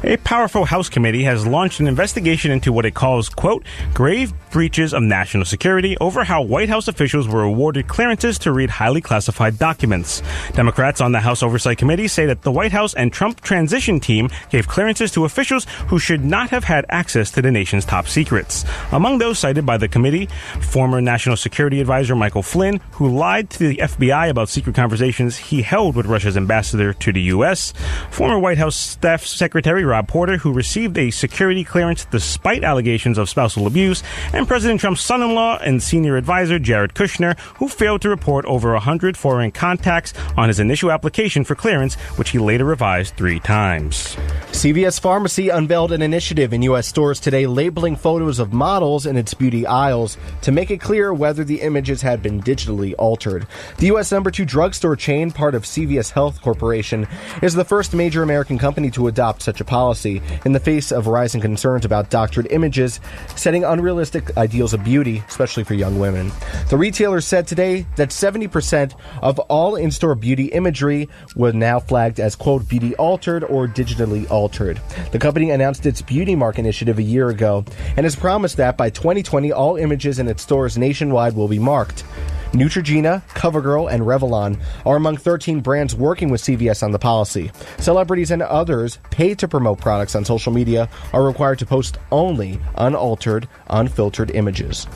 A powerful House committee has launched an investigation into what it calls, quote, grave breaches of national security over how White House officials were awarded clearances to read highly classified documents. Democrats on the House Oversight Committee say that the White House and Trump transition team gave clearances to officials who should not have had access to the nation's top secrets. Among those cited by the committee, former National Security Advisor Michael Flynn, who lied to the FBI about secret conversations he held with Russia's ambassador to the U.S., former White House Staff Secretary Rob Porter, who received a security clearance despite allegations of spousal abuse, and President Trump's son-in-law and senior advisor Jared Kushner, who failed to report over 100 foreign contacts on his initial application for clearance, which he later revised 3 times. CVS Pharmacy unveiled an initiative in U.S. stores today labeling photos of models in its beauty aisles to make it clear whether the images had been digitally altered. The U.S. number 2 drugstore chain, part of CVS Health Corporation, is the first major American company to adopt such a policy in the face of rising concerns about doctored images, setting unrealistic ideals of beauty, especially for young women. The retailer said today that 70% of all in-store beauty imagery was now flagged as, quote, beauty altered or digitally altered. The company announced its Beauty Mark initiative a year ago and has promised that by 2020, all images in its stores nationwide will be marked. Neutrogena, CoverGirl, and Revlon are among 13 brands working with CVS on the policy. Celebrities and others paid to promote products on social media are required to post only unaltered, unfiltered images.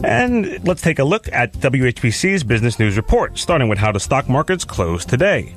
And let's take a look at WHPC's Business News Report, starting with how the stock markets closed today.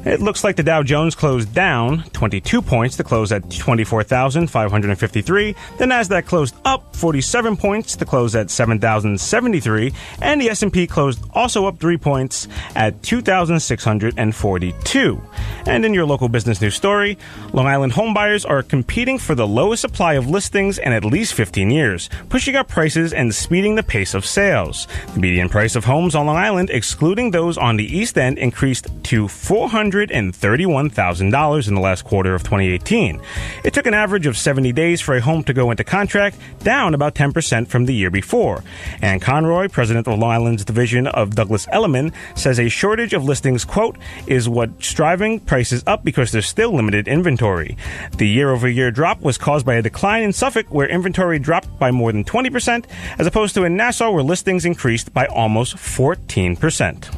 It looks like the Dow Jones closed down 22 points to close at 24,553. The Nasdaq closed up 47 points to close at 7,073. And the S&P closed also up 3 points at 2,642. And in your local business news story, Long Island homebuyers are competing for the lowest supply of listings in at least 15 years, pushing up prices and speeding the pace of sales. The median price of homes on Long Island, excluding those on the East End, increased to $400,000 $131,000 in the last quarter of 2018. It took an average of 70 days for a home to go into contract, down about 10% from the year before. Ann Conroy, president of Long Island's division of Douglas Elliman, says a shortage of listings, quote, is what's driving prices up because there's still limited inventory. The year-over-year drop was caused by a decline in Suffolk, where inventory dropped by more than 20%, as opposed to in Nassau, where listings increased by almost 14%.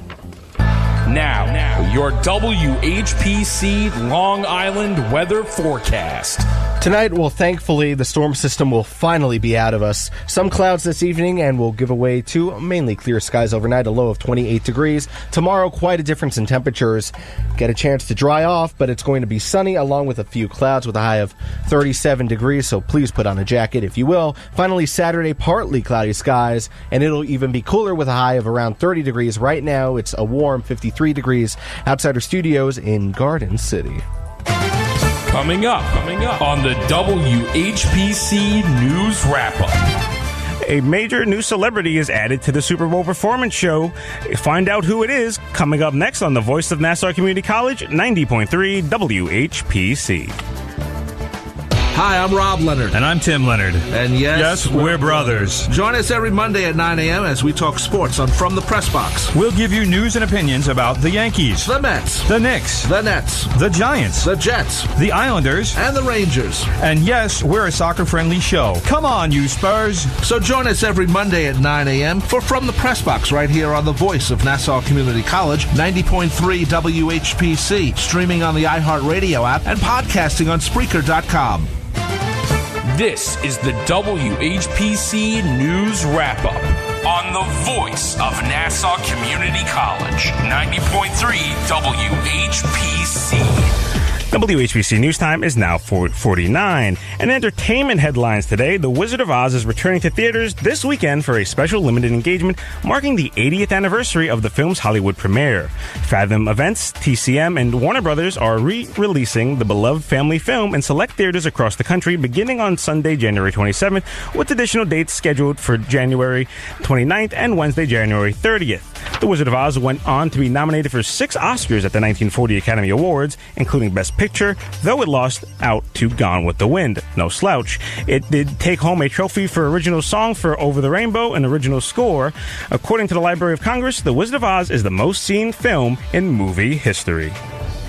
Now, your WHPC Long Island weather forecast. Tonight, well, thankfully, the storm system will finally be out of us. Some clouds this evening, and we'll give way to mainly clear skies overnight, a low of 28 degrees. Tomorrow, quite a difference in temperatures. Get a chance to dry off, but it's going to be sunny, along with a few clouds with a high of 37 degrees, so please put on a jacket if you will. Finally, Saturday, partly cloudy skies, and it'll even be cooler with a high of around 30 degrees. Right now, it's a warm 53 degrees outside our studios in Garden City. Coming up on the WHPC News Wrap-Up. A major new celebrity is added to the Super Bowl performance show. Find out who it is coming up next on the Voice of Nassau Community College, 90.3 WHPC. Hi, I'm Rob Leonard. And I'm Tim Leonard. And yes, we're brothers. Join us every Monday at 9 a.m. as we talk sports on From the Press Box. We'll give you news and opinions about the Yankees, the Mets, the Knicks, the Nets, the Giants, the Jets, the Islanders, and the Rangers. And yes, we're a soccer-friendly show. Come on, you Spurs. So join us every Monday at 9 a.m. for From the Press Box right here on the Voice of Nassau Community College, 90.3 WHPC, streaming on the iHeartRadio app and podcasting on Spreaker.com. This is the WHPC News Wrap-Up on the Voice of Nassau Community College, 90.3 WHPC. WHPC News Time is now 4:49. And entertainment headlines today. The Wizard of Oz is returning to theaters this weekend for a special limited engagement marking the 80th anniversary of the film's Hollywood premiere. Fathom Events, TCM, and Warner Brothers are re-releasing the beloved family film in select theaters across the country beginning on Sunday, January 27th, with additional dates scheduled for January 29th and Wednesday, January 30th. The Wizard of Oz went on to be nominated for 6 Oscars at the 1940 Academy Awards, including Best Picture, though it lost out to Gone with the Wind. No slouch. It did take home a trophy for original song for Over the Rainbow and original score. According to the Library of Congress, The Wizard of Oz is the most seen film in movie history.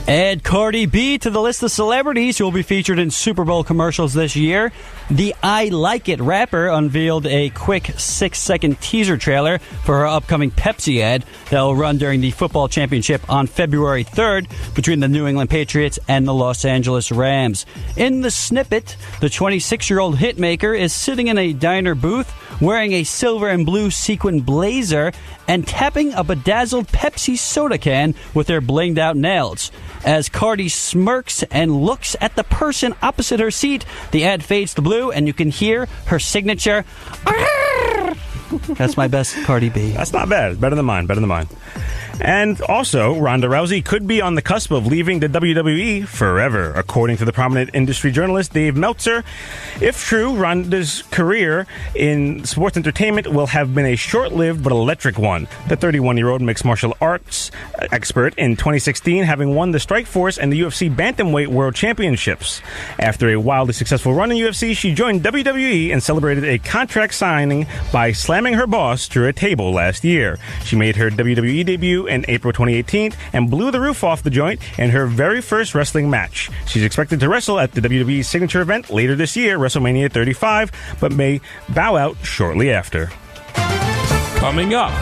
Add Cardi B to the list of celebrities who will be featured in Super Bowl commercials this year. The I Like It rapper unveiled a quick 6-second teaser trailer for her upcoming Pepsi ad that will run during the football championship on February 3rd between the New England Patriots and the Los Angeles Rams. In the snippet, the 26-year-old hitmaker is sitting in a diner booth wearing a silver and blue sequin blazer and tapping a bedazzled Pepsi soda can with her blinged out nails. As Cardi smirks and looks at the person opposite her seat, the ad fades to blue and you can hear her signature. That's my best Cardi B. That's not bad. It's better than mine. And also, Ronda Rousey could be on the cusp of leaving the WWE forever, according to the prominent industry journalist Dave Meltzer. If true, Ronda's career in sports entertainment will have been a short-lived but electric one. The 31-year-old mixed martial arts expert in 2016, having won the Strikeforce and the UFC Bantamweight World Championships. After a wildly successful run in UFC, she joined WWE and celebrated a contract signing by slamming her boss through a table last year. She made her WWE debut in April 2018 and blew the roof off the joint in her very first wrestling match. She's expected to wrestle at the WWE's signature event later this year, WrestleMania 35, but may bow out shortly after. Coming up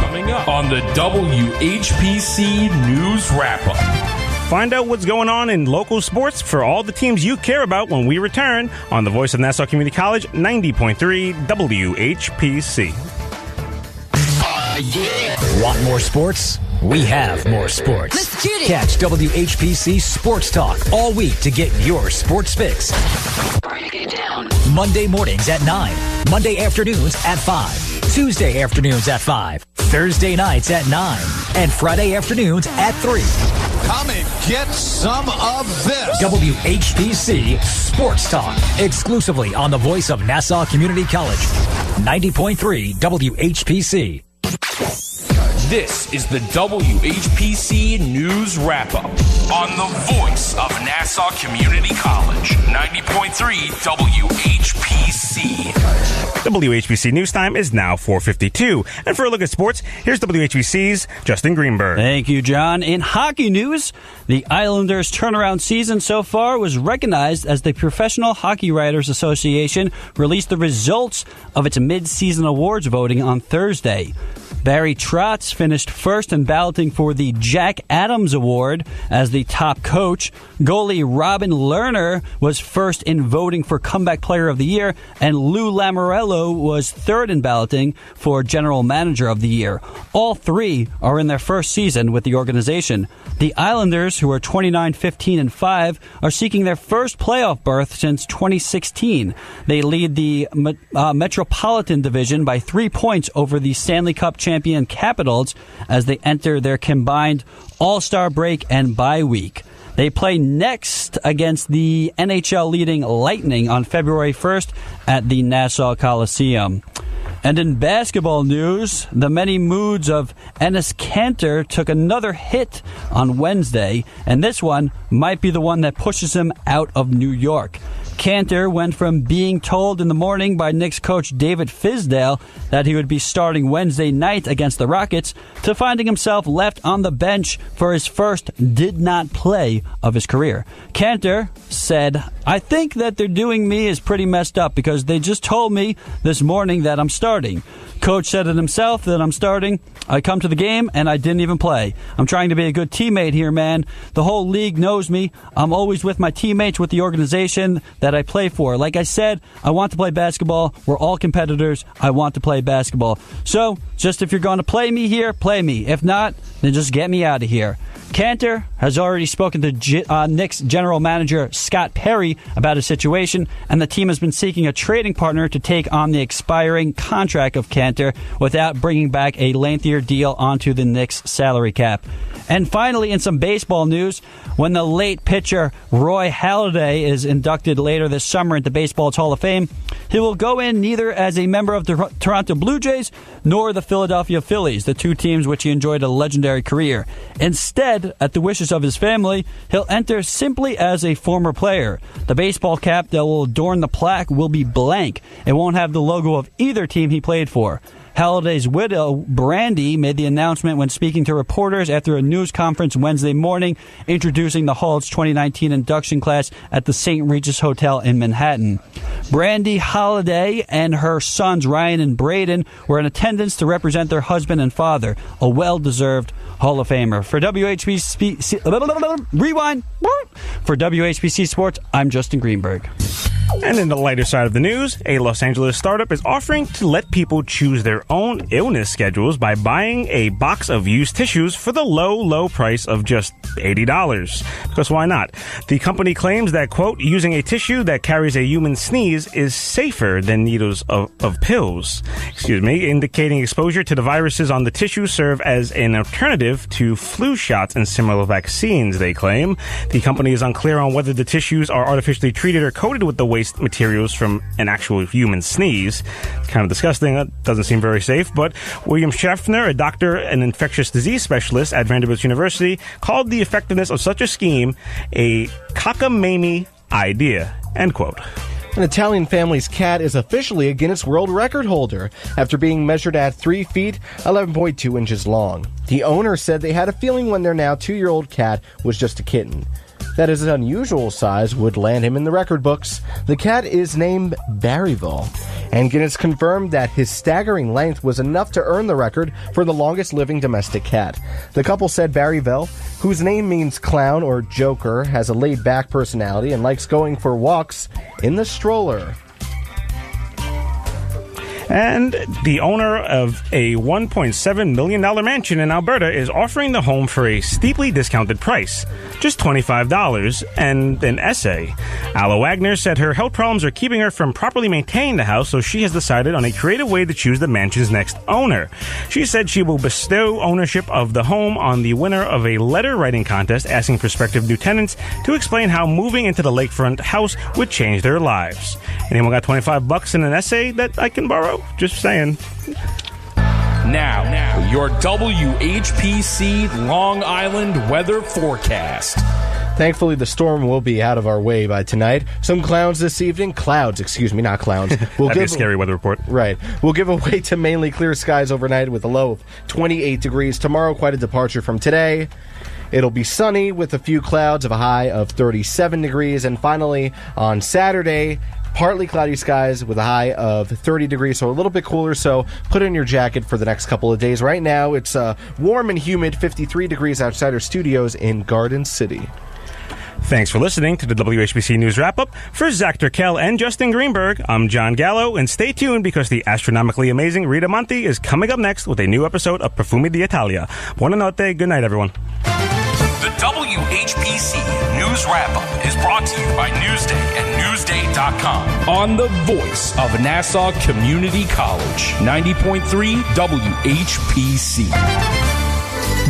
on the WHPC News Wrap-Up. Find out what's going on in local sports for all the teams you care about when we return on the Voice of Nassau Community College, 90.3 WHPC. Want more sports? We have more sports. Let's get it. Catch WHPC Sports Talk all week to get your sports fix. Break it down. Monday mornings at 9. Monday afternoons at 5. Tuesday afternoons at 5. Thursday nights at 9. And Friday afternoons at 3. Come and get some of this. WHPC Sports Talk. Exclusively on the Voice of Nassau Community College. 90.3 WHPC. This is the WHPC News Wrap-Up on the voice of Nassau Community College, 90.3 WHPC. WHPC News Time is now 4:52. And for a look at sports, here's WHPC's Justin Greenberg. Thank you, John. In hockey news, the Islanders' turnaround season so far was recognized as the Professional Hockey Writers Association released the results of its mid-season awards voting on Thursday. Barry Trotz finished first in balloting for the Jack Adams Award as the top coach. Goalie Robin Lerner was first in voting for Comeback Player of the Year, and Lou Lamoriello was third in balloting for General Manager of the Year. All three are in their first season with the organization. The Islanders, who are 29-15-5, are seeking their first playoff berth since 2016. They lead the Metropolitan Division by 3 points over the Stanley Cup champion Capitals as they enter their combined All-Star break and bye week. They play next against the NHL leading Lightning on February 1st at the Nassau Coliseum. And in basketball news, the many moods of Enes Kanter took another hit on Wednesday, and this one might be the one that pushes him out of New York. Kanter went from being told in the morning by Knicks coach David Fizdale that he would be starting Wednesday night against the Rockets to finding himself left on the bench for his first did not play of his career. Kanter said, "I think that they're doing me is pretty messed up because they just told me this morning that I'm starting. Coach said it himself that I'm starting. I come to the game and I didn't even play. I'm trying to be a good teammate here, man. The whole league knows me. I'm always with my teammates with the organization that I play for. Like I said, I want to play basketball. We're all competitors. I want to play basketball. So, just if you're going to play me here, play me. If not, then just get me out of here." Kanter has already spoken to Knicks general manager Scott Perry about his situation, and the team has been seeking a trading partner to take on the expiring contract of Kanter without bringing back a lengthier deal onto the Knicks salary cap. And finally, in some baseball news, when the late pitcher Roy Halladay is inducted later this summer into Baseball's Hall of Fame, he will go in neither as a member of the Toronto Blue Jays nor the Philadelphia Phillies, the two teams which he enjoyed a legendary career. Instead, at the wishes of his family, he'll enter simply as a former player. The baseball cap that will adorn the plaque will be blank. It won't have the logo of either team he played for. Halliday's widow, Brandy, made the announcement when speaking to reporters after a news conference Wednesday morning, introducing the Hall's 2019 induction class at the St. Regis Hotel in Manhattan. Brandy Halliday and her sons Ryan and Braden were in attendance to represent their husband and father, a well-deserved Hall of Famer. For WHPC, rewind. For WHPC Sports, I'm Justin Greenberg. And in the lighter side of the news, a Los Angeles startup is offering to let people choose their own illness schedules by buying a box of used tissues for the low price of just $80. Because why not? The company claims that, quote, using a tissue that carries a human sneeze is safer than needles of pills. Indicating exposure to the viruses on the tissue serve as an alternative to flu shots and similar vaccines, they claim. The company is unclear on whether the tissues are artificially treated or coated with the waste materials from an actual human sneeze. It's kind of disgusting. That doesn't seem very safe. But William Schaffner, a doctor and infectious disease specialist at Vanderbilt University, called the effectiveness of such a scheme a cockamamie idea. End quote. An Italian family's cat is officially a Guinness World Record holder after being measured at 3 feet, 11.2 inches long. The owner said they had a feeling when their now 2-year-old cat was just a kitten. That his unusual size would land him in the record books. The cat is named Barryville, and Guinness confirmed that his staggering length was enough to earn the record for the longest living domestic cat. The couple said Barryville, whose name means clown or joker, has a laid-back personality and likes going for walks in the stroller. And the owner of a $1.7 million mansion in Alberta is offering the home for a steeply discounted price, just $25 and an essay. Alla Wagner said her health problems are keeping her from properly maintaining the house, so she has decided on a creative way to choose the mansion's next owner. She said she will bestow ownership of the home on the winner of a letter writing contest asking prospective new tenants to explain how moving into the lakefront house would change their lives. Anyone got $25 in an essay that I can borrow? Just saying. Now, your WHPC Long Island weather forecast. Thankfully, the storm will be out of our way by tonight. Some clouds this evening. Clouds, excuse me, not clowns. That'd be a scary weather report. Right. We'll give away to mainly clear skies overnight with a low of 28 degrees. Tomorrow, quite a departure from today. It'll be sunny with a few clouds of a high of 37 degrees. And finally, on Saturday, partly cloudy skies with a high of 30 degrees, so a little bit cooler, so put in your jacket for the next couple of days. Right now, it's warm and humid, 53 degrees outside our studios in Garden City. Thanks for listening to the WHPC News Wrap-Up. For Zach Turkel and Justin Greenberg, I'm John Gallo, and stay tuned because the astronomically amazing Rita Monti is coming up next with a new episode of Profumi d'Italia. Buonanotte. Good night, everyone. The WHPC News Wrap-Up is brought to you by Newsday and Newsday.com on the voice of Nassau Community College, 90.3 WHPC.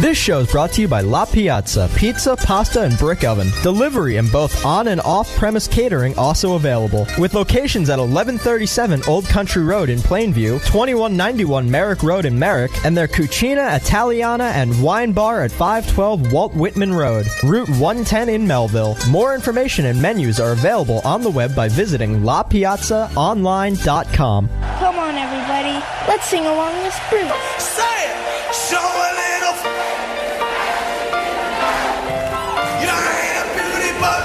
This show is brought to you by La Piazza, pizza, pasta, and brick oven. Delivery and both on- and off-premise catering also available. With locations at 1137 Old Country Road in Plainview, 2191 Merrick Road in Merrick, and their Cucina Italiana and Wine Bar at 512 Walt Whitman Road, Route 110 in Melville. More information and menus are available on the web by visiting lapiazzaonline.com. Come on, everybody. Let's sing along with Bruce. Say it! Show a little... You ain't a beauty, but...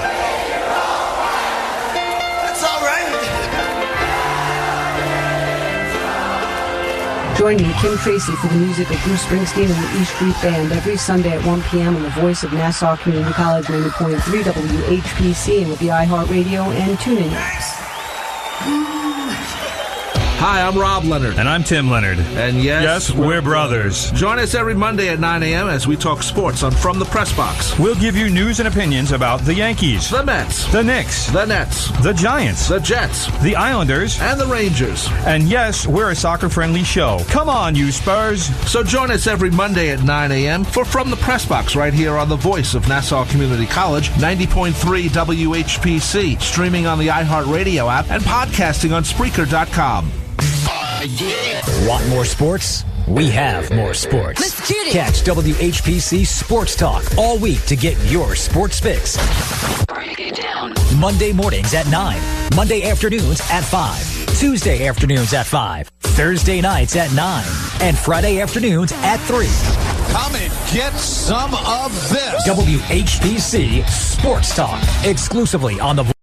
That's all right. Join me, Kim Tracy, for the music of Bruce Springsteen and the E Street Band every Sunday at 1 p.m. on the voice of Nassau Community College 90.3 WHPC and with the iHeartRadio and TuneIn apps. Hi, I'm Rob Leonard. And I'm Tim Leonard. And yes, we're brothers. Join us every Monday at 9 a.m. as we talk sports on From the Press Box. We'll give you news and opinions about the Yankees, the Mets, the Knicks, the Nets, the Giants, the Jets, the Islanders, and the Rangers. And yes, we're a soccer-friendly show. Come on, you Spurs. So join us every Monday at 9 a.m. for From the Press Box right here on the voice of Nassau Community College, 90.3 WHPC, streaming on the iHeartRadio app and podcasting on Spreaker.com. Want more sports? We have more sports. Let's get it. Catch WHPC Sports Talk all week to get your sports fix. Break it down. Monday mornings at 9. Monday afternoons at 5. Tuesday afternoons at 5. Thursday nights at 9. And Friday afternoons at 3. Come and get some of this. WHPC Sports Talk. Exclusively on the